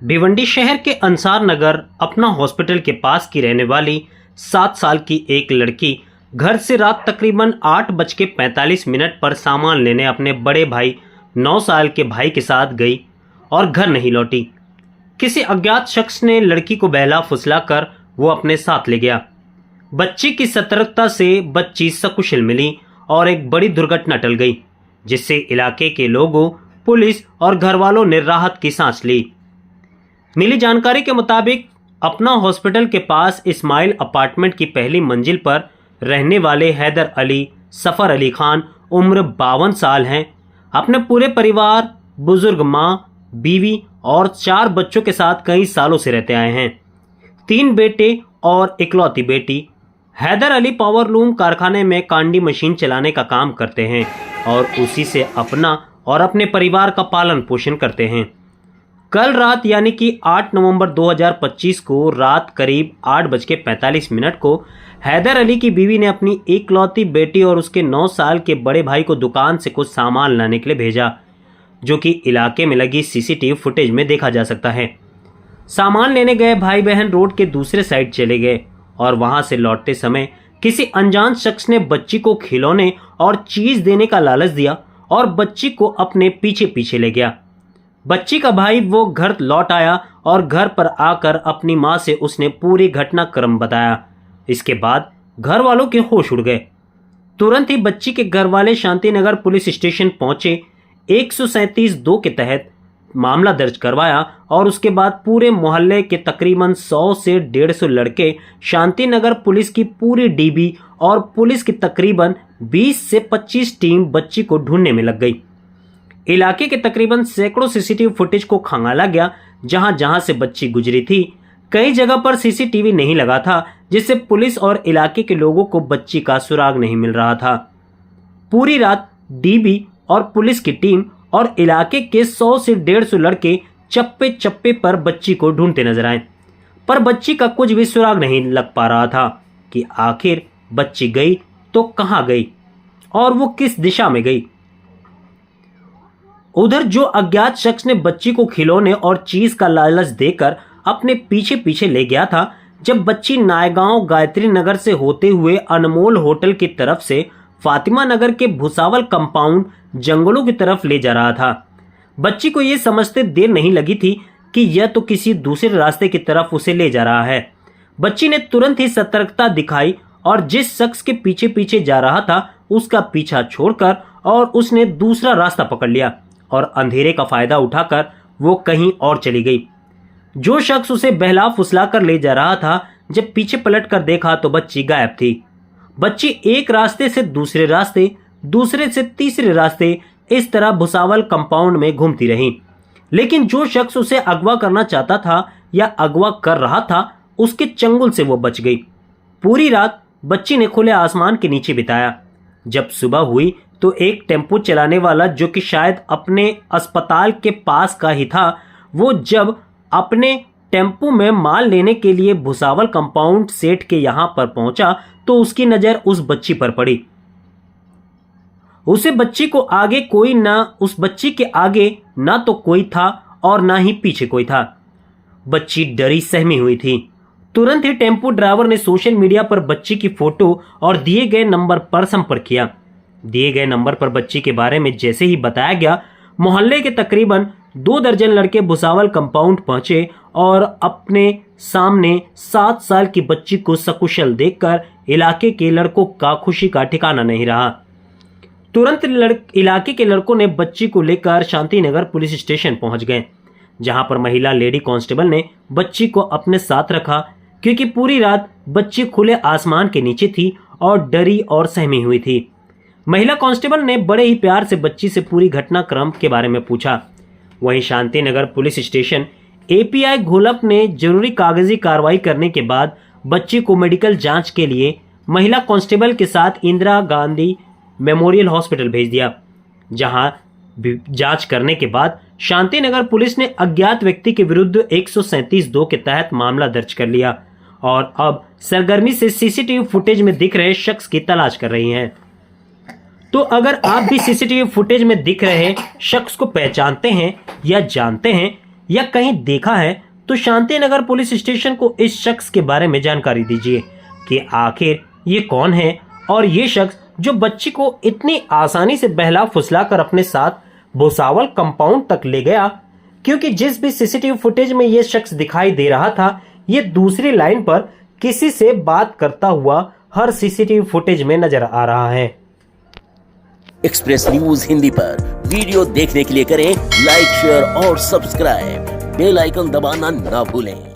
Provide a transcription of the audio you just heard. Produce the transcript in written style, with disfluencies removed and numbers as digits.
भिवंडी शहर के अंसार नगर अपना हॉस्पिटल के पास की रहने वाली 7 साल की एक लड़की घर से रात तकरीबन 8:45 पर सामान लेने अपने बड़े भाई 9 साल के भाई के साथ गई और घर नहीं लौटी। किसी अज्ञात शख्स ने लड़की को बहला फुसला कर वो अपने साथ ले गया। बच्ची की सतर्कता से बच्ची सकुशल मिली और एक बड़ी दुर्घटना टल गई, जिससे इलाके के लोगों, पुलिस और घर वालों ने राहत की सांस ली। मिली जानकारी के मुताबिक अपना हॉस्पिटल के पास इस्माइल अपार्टमेंट की पहली मंजिल पर रहने वाले हैदर अली सफर अली खान उम्र 52 साल हैं। अपने पूरे परिवार, बुजुर्ग माँ, बीवी और 4 बच्चों के साथ कई सालों से रहते आए हैं। 3 बेटे और इकलौती बेटी। हैदर अली पावरलूम कारखाने में कांडी मशीन चलाने का काम करते हैं और उसी से अपना और अपने परिवार का पालन पोषण करते हैं। कल रात यानी कि 8 नवंबर 2025 को रात करीब 8:45 को हैदर अली की बीवी ने अपनी इकलौती बेटी और उसके 9 साल के बड़े भाई को दुकान से कुछ सामान लाने के लिए भेजा, जो कि इलाके में लगी सीसीटीवी फुटेज में देखा जा सकता है। सामान लेने गए भाई बहन रोड के दूसरे साइड चले गए और वहां से लौटते समय किसी अनजान शख्स ने बच्ची को खिलौने और चीज देने का लालच दिया और बच्ची को अपने पीछे पीछे ले गया। बच्ची का भाई वो घर लौट आया और घर पर आकर अपनी मां से उसने पूरी घटनाक्रम बताया। इसके बाद घर वालों के होश उड़ गए। तुरंत ही बच्ची के घर वाले शांतिनगर पुलिस स्टेशन पहुंचे। 137(2) के तहत मामला दर्ज करवाया और उसके बाद पूरे मोहल्ले के तकरीबन 100 से 150 लड़के, शांतिनगर पुलिस की पूरी डीबी और पुलिस की तकरीबन 20 से 25 टीम बच्ची को ढूंढने में लग गई। इलाके के तकरीबन सैकड़ों सीसीटीवी फुटेज को खंगाला गया। जहां जहां से बच्ची गुजरी थी, कई जगह पर सीसीटीवी नहीं लगा था, जिससे पुलिस और इलाके के लोगों को बच्ची का सुराग नहीं मिल रहा था। पूरी रात डीबी और पुलिस की टीम और इलाके के 100 से 150 लड़के चप्पे चप्पे पर बच्ची को ढूंढते नजर आए, पर बच्ची का कुछ भी सुराग नहीं लग पा रहा था कि आखिर बच्ची गई तो कहां गई और वो किस दिशा में गई। उधर जो अज्ञात शख्स ने बच्ची को खिलौने और चीज का लालच देकर अपने पीछे पीछे ले गया था, जब बच्ची नायगांव गायत्री नगर से होते हुए अनमोल होटल की तरफ से फातिमा नगर के भुसावल कंपाउंड जंगलों की तरफ ले जा रहा था। बच्ची को यह समझते देर नहीं लगी थी कि यह तो किसी दूसरे रास्ते की तरफ उसे ले जा रहा है। बच्ची ने तुरंत ही सतर्कता दिखाई और जिस शख्स के पीछे पीछे जा रहा था उसका पीछा छोड़कर और उसने दूसरा रास्ता पकड़ लिया और अंधेरे का फायदा उठाकर वो कहीं और चली गई। जो शख्स उसे बहला फुसला कर ले जा रहा था, जब पीछे पलट कर देखा तो बच्ची गायब थी। बच्ची एक रास्ते से दूसरे रास्ते, दूसरे से तीसरे रास्ते, इस तरह भुसावल कंपाउंड में घूमती रही। लेकिन जो शख्स उसे अगवा करना चाहता था या अगवा कर रहा था, उसके चंगुल से वो बच गई। पूरी रात बच्ची ने खुले आसमान के नीचे बिताया। जब सुबह हुई तो एक टेम्पो चलाने वाला, जो कि शायद अपने अस्पताल के पास का ही था, वो जब अपने टेम्पो में माल लेने के लिए भुसावल कंपाउंड सेठ के यहां पर पहुंचा तो उसकी नजर उस बच्ची पर पड़ी। उस बच्ची के आगे ना तो कोई था और ना ही पीछे कोई था। बच्ची डरी सहमी हुई थी। तुरंत ही टेम्पो ड्राइवर ने सोशल मीडिया पर बच्ची की फोटो और दिए गए नंबर पर संपर्क किया। दिए गए नंबर पर बच्ची के बारे में जैसे ही बताया गया, मोहल्ले के तकरीबन 2 दर्जन लड़के भुसावल कंपाउंड पहुंचे और अपने सामने 7 साल की बच्ची को सकुशल देखकर इलाके के लड़कों का खुशी का ठिकाना नहीं रहा। तुरंत इलाके के लड़कों ने बच्ची को लेकर शांतिनगर पुलिस स्टेशन पहुंच गए, जहां पर महिला लेडी कांस्टेबल ने बच्ची को अपने साथ रखा, क्योंकि पूरी रात बच्ची खुले आसमान के नीचे थी और डरी और सहमी हुई थी। महिला कांस्टेबल ने बड़े ही प्यार से बच्ची से पूरी घटनाक्रम के बारे में पूछा। वहीं Shantinagar police station API Gholap ने जरूरी कागजी कार्रवाई करने के बाद बच्ची को मेडिकल जांच के लिए महिला कांस्टेबल के साथ इंदिरा गांधी मेमोरियल हॉस्पिटल भेज दिया, जहां जांच करने के बाद शांतिनगर पुलिस ने अज्ञात व्यक्ति के विरुद्ध 137(2) के तहत मामला दर्ज कर लिया और अब सरगर्मी से सीसीटीवी फुटेज में दिख रहे शख्स की तलाश कर रही है। तो अगर आप भी सीसीटीवी फुटेज में दिख रहे शख्स को पहचानते हैं या जानते हैं या कहीं देखा है तो शांति नगर पुलिस स्टेशन को इस शख्स के बारे में जानकारी दीजिए कि आखिर ये कौन है और ये शख्स जो बच्ची को इतनी आसानी से बहला फुसला कर अपने साथ भुसावल कंपाउंड तक ले गया, क्योंकि जिस भी सीसीटीवी फुटेज में ये शख्स दिखाई दे रहा था ये दूसरी लाइन पर किसी से बात करता हुआ हर सीसीटीवी फुटेज में नजर आ रहा है। एक्सप्रेस न्यूज हिंदी पर वीडियो देखने के लिए करें लाइक, शेयर और सब्सक्राइब। बेल आइकन दबाना ना भूलें।